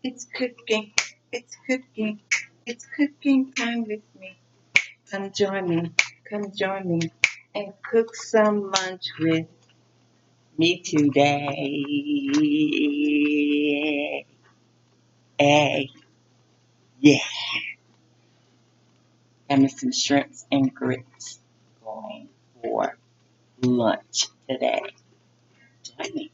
It's cooking, it's cooking, it's cooking time with me. Come join me, and cook some lunch with me today. Hey, yeah, having some shrimps and grits going for lunch today. Join me.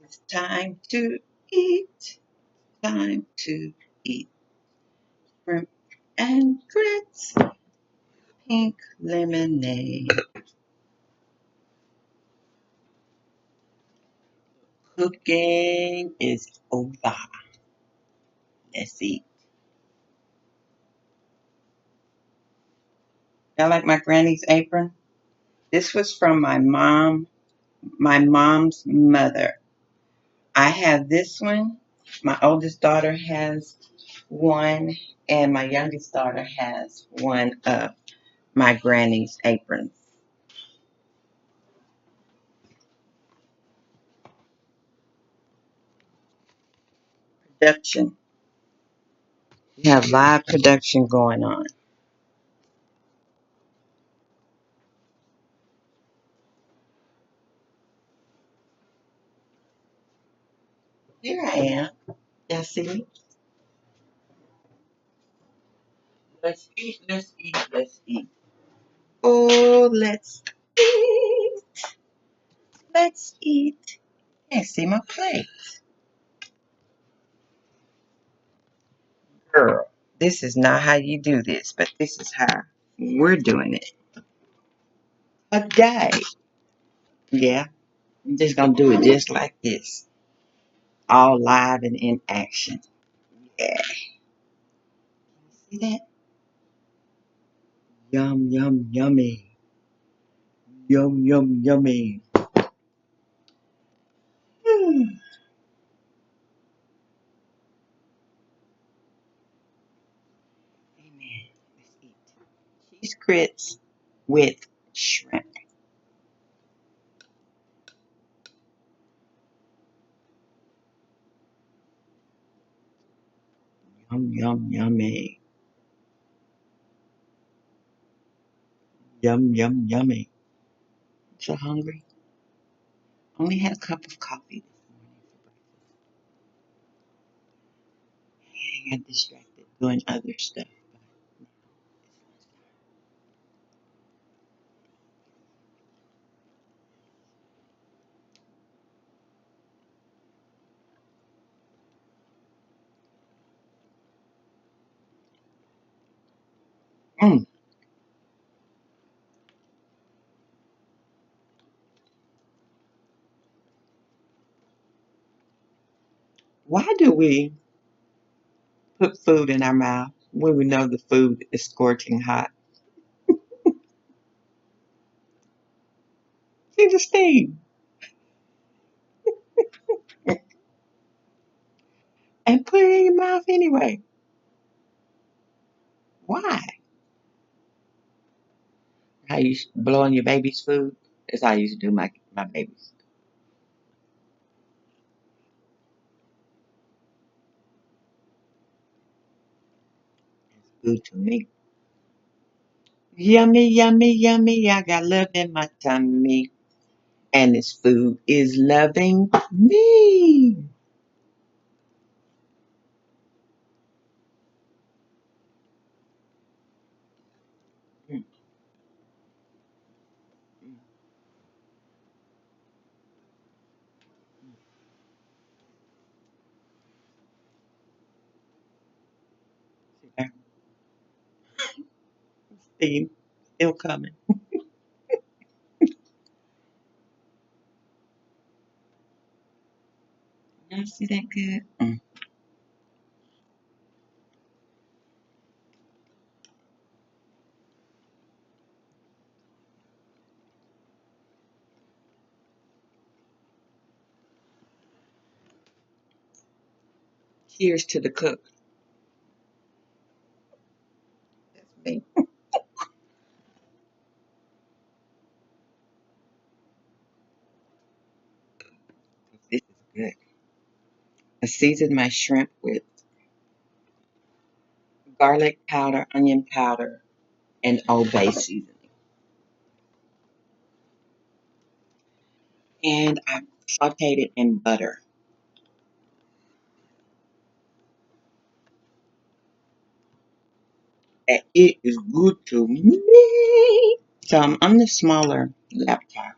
It's time to eat. Time to eat. Shrimp and grits. Pink lemonade. Cooking is over. Let's see. I like my granny's apron. This was from my mom's mother. I have this one. My oldest daughter has one, and my youngest daughter has one of my granny's aprons. Production. We have live production going on. Here I am. Y'all see me? Let's eat, let's eat, let's eat. Oh, let's eat, let's eat. Can't see my plate. Girl, this is not how you do this, but this is how we're doing it. A day. Yeah, I'm just gonna do it just like this. All live and in action. Yeah. See that? Yum, yum, yummy. Yum, yum, yummy. Hmm. Amen. Let's eat. Cheese grits with shrimp. Yum, yum, yummy. Yum, yum, yummy. I'm so hungry. Only had a cup of coffee this morning for breakfast. I got distracted doing other stuff. Mm. Why do we put food in our mouth when we know the food is scorching hot? See the steam and put it in your mouth anyway. Why? How you blow on your baby's food? That's how I used to do my babies. It's food to me. Yummy, yummy, yummy. I got love in my tummy. And this food is loving me. Mm, mm, see that steam still coming. You see that good? Mm. Cheers to the cook. That's me. This is good. I seasoned my shrimp with garlic powder, onion powder, and Old Bay seasoning. And I sauteed it in butter. And it is good to me. So I'm on the smaller laptop.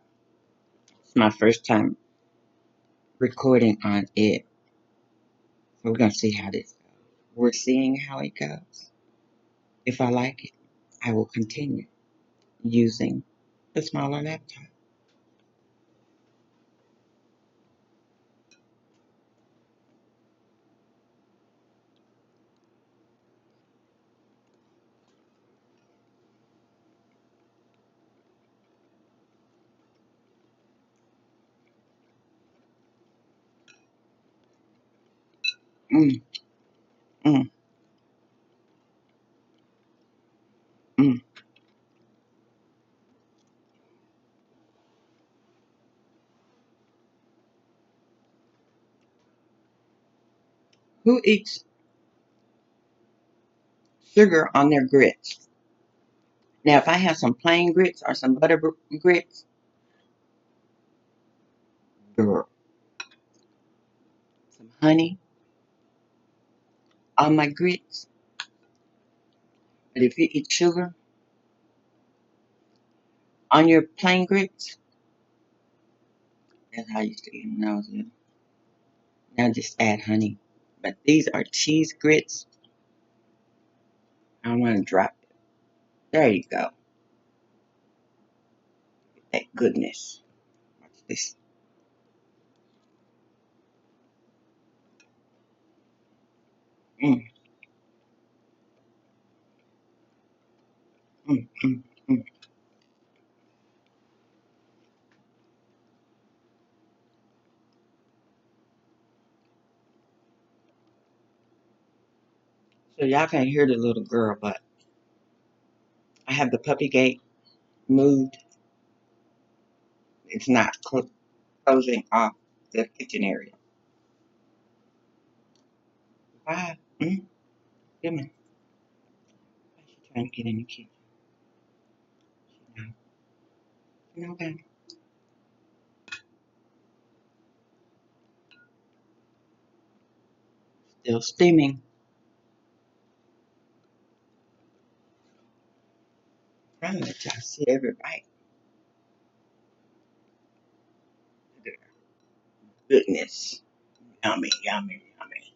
It's my first time recording on it. So we're going to see how this goes. We're seeing how it goes. If I like it, I will continue using the smaller laptop. Mm, mm, mm. Who eats sugar on their grits? Now, if I have some plain grits or some butter grits, girl, some honey on my grits. But if you eat sugar on your plain grits, that's how I used to eat them when I was little. Now just add honey. But these are cheese grits. I want to drop it. There you go. That goodness. Watch this. Mm, mm, mm, mm. So y'all can't hear the little girl, but I have the puppy gate moved. It's not closing off the kitchen area. Bye. Come on. She's trying to get in the kitchen. No, no, okay. Still steaming. Trying to let y'all see every bite. Goodness. Yummy, yummy, yummy.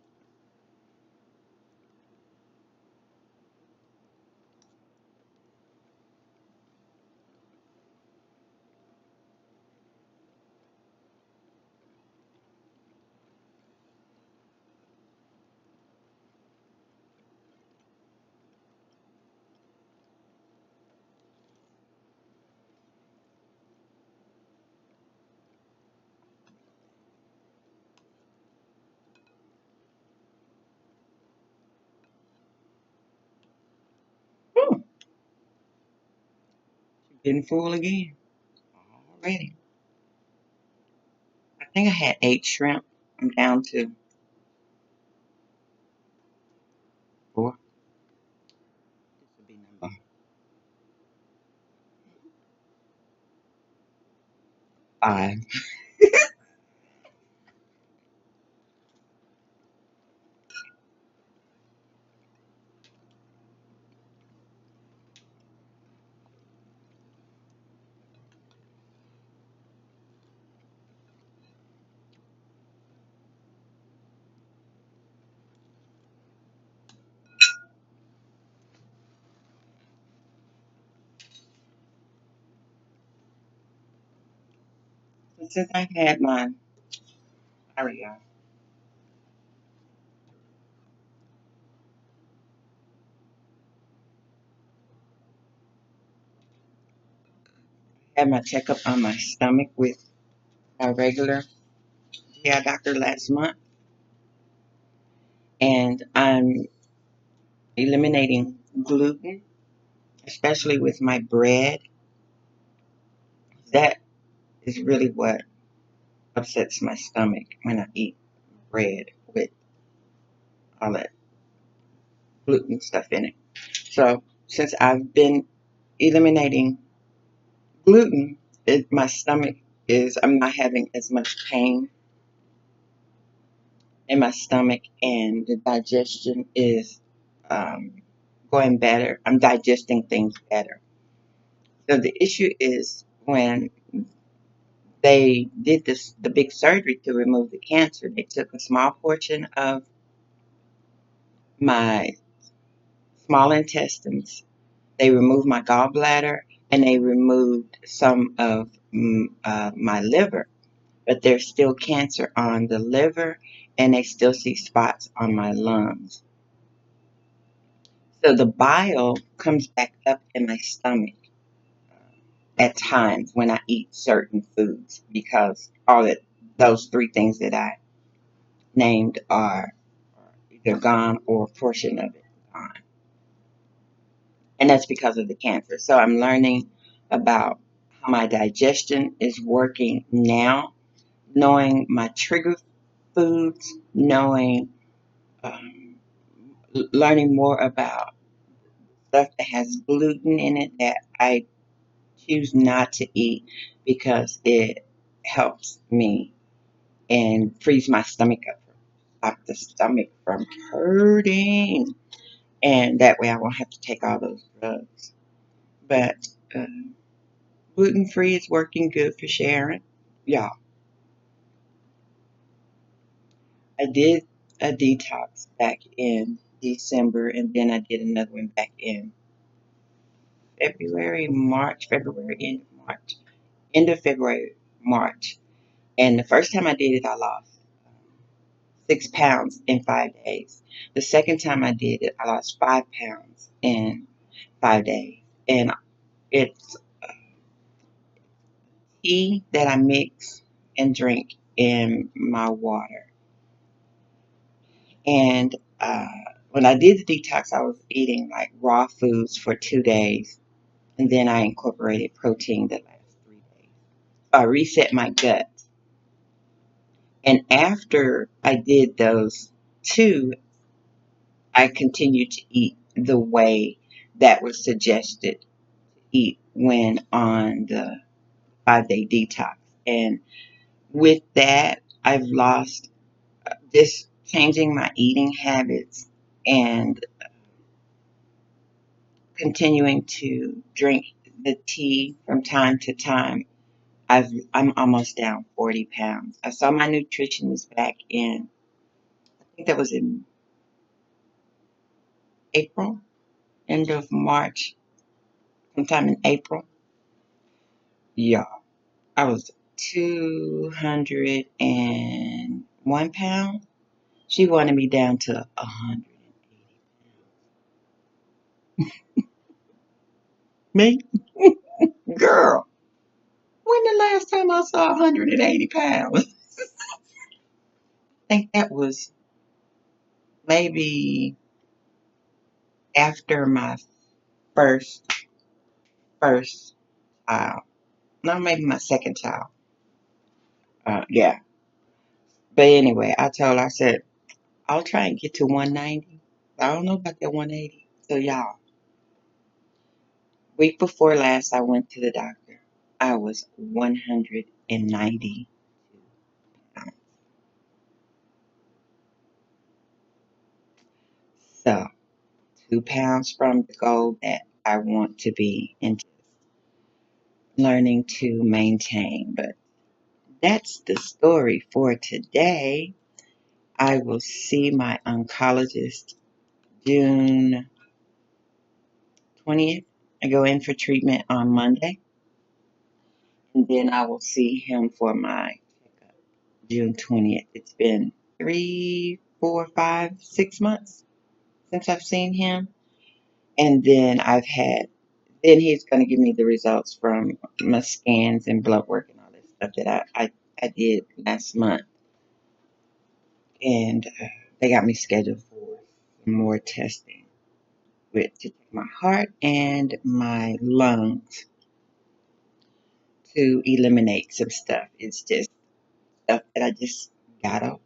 Whew, getting full again. Already. I think I had 8 shrimp. I'm down to 4. This will be number 5. So since I've had my, there we go. Had my checkup on my stomach with a regular GI doctor last month, and I'm eliminating gluten, especially with my bread. That is really what upsets my stomach when I eat bread with all that gluten stuff in it. So since I've been eliminating gluten, my stomach is, I'm not having as much pain in my stomach, and the digestion is going better. I'm digesting things better. So the issue is when they did the big surgery to remove the cancer, they took a small portion of my small intestines, they removed my gallbladder, and they removed some of my liver. But there's still cancer on the liver, and they still see spots on my lungs. So the bile comes back up in my stomach at times when I eat certain foods because all that those 3 things that I named are They're gone or a portion of it gone. And that's because of the cancer. So I'm learning about how my digestion is working now, knowing my trigger foods, knowing, um, learning more about stuff that has gluten in it that I choose not to eat because it helps me and frees my stomach up, stop the stomach from hurting. And that way I won't have to take all those drugs. But uh, gluten free is working good for Sharon. Y'all, I did a detox back in December, and then I did another one back in end of March, end of February, March. And the first time I did it, I lost 6 pounds in 5 days. The second time I did it, I lost 5 pounds in 5 days. And it's tea that I mix and drink in my water. And when I did the detox, I was eating like raw foods for 2 days. And then I incorporated protein the last 3 days. I reset my gut. And after I did those two, I continued to eat the way that was suggested to eat when on the 5 day detox. And with that, I've lost just changing my eating habits and continuing to drink the tea from time to time. I'm almost down 40 pounds. I saw my nutritionist back in, I think that was in April, end of March, sometime in April. Yeah, I was 201 pounds. She wanted me down to 180. Me? Girl, when the last time I saw 180 pounds? I think that was maybe after my first, first child. No, maybe my second child. Yeah. But anyway, I said, I'll try and get to 190. I don't know about that 180. So y'all, week before last, I went to the doctor. I was 190 pounds. So 2 pounds from the goal that I want to be and just learning to maintain. But that's the story for today. I will see my oncologist June 20th. I go in for treatment on Monday, and then I will see him for my checkup June 20th. It's been 3, 4, 5, 6 months since I've seen him. And then he's going to give me the results from my scans and blood work and all this stuff that I did last month. And they got me scheduled for some more testing to check my heart and my lungs to eliminate some stuff. It's just stuff that I just gotta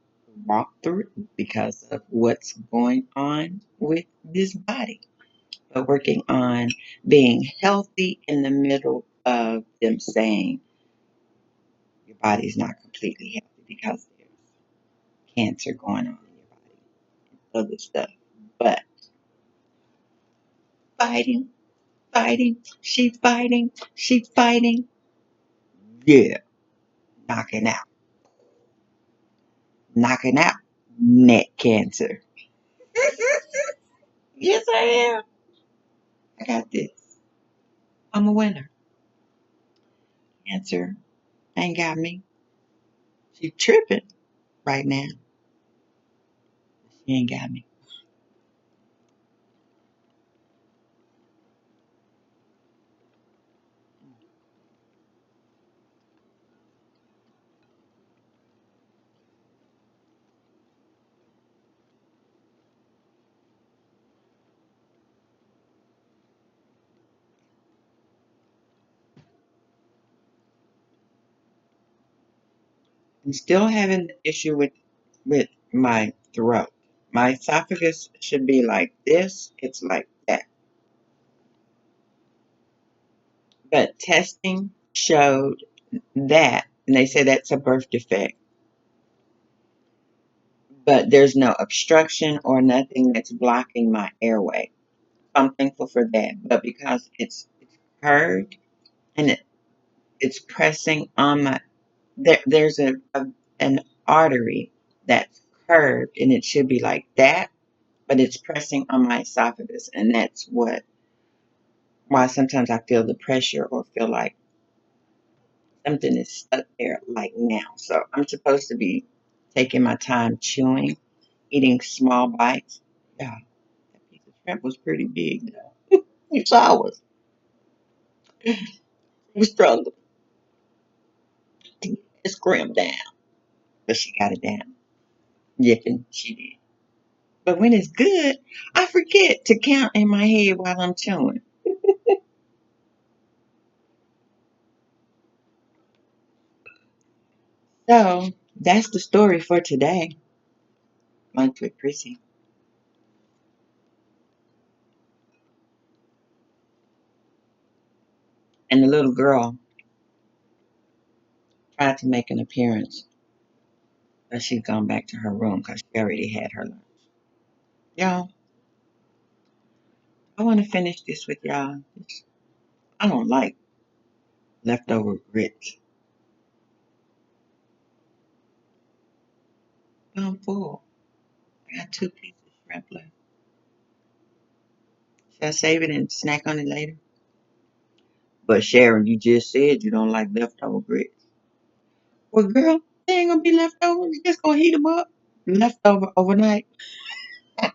walk through because of what's going on with this body. But working on being healthy in the middle of them saying your body's not completely healthy because there's cancer going on in your body, other stuff. But fighting, fighting, she fighting. Yeah, knocking out, knocking out neck cancer. Yes, I am. I got this. I'm a winner. Cancer ain't got me. She tripping right now. She ain't got me. I'm still having the issue with my throat. My esophagus should be like this. It's like that. But testing showed that, and they say that's a birth defect. But there's no obstruction or nothing that's blocking my airway. I'm thankful for that. But because it's curved and it's pressing on my there's an artery that's curved and it should be like that, but it's pressing on my esophagus, and that's why sometimes I feel the pressure or feel like something is stuck there like now. So I'm supposed to be taking my time chewing, eating small bites. Yeah, that piece of shrimp was pretty big though. 6 hours. It was struggling to get this scrim down, but she got it down. Yipping, she did. But when it's good, I forget to count in my head while I'm chewing. So that's the story for today. Lunch with Prissy. And the little girl tried to make an appearance, but she's gone back to her room because she already had her lunch. Y'all, I want to finish this with y'all. I don't like leftover grits. But I'm full. I got 2 pieces of shrimp left. Should I save it and snack on it later? But Sharon, you just said you don't like leftover grits. Well, girl, they ain't gonna be leftover. You just gonna heat them up. Leftover overnight. I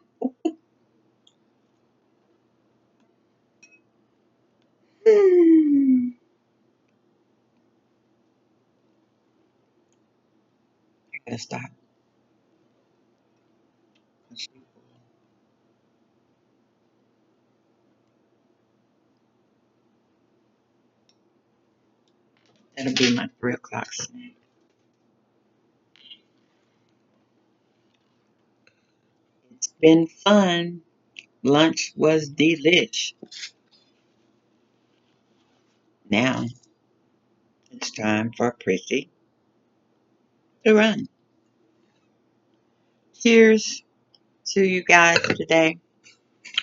gotta stop. That'll be my 3 o'clock snack. It's been fun. Lunch was delish. Now it's time for Prissy to run. Cheers to you guys today.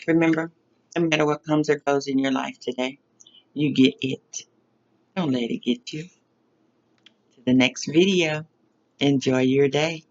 Remember, no matter what comes or goes in your life today, you get it. Don't let it get you. To the next video. Enjoy your day.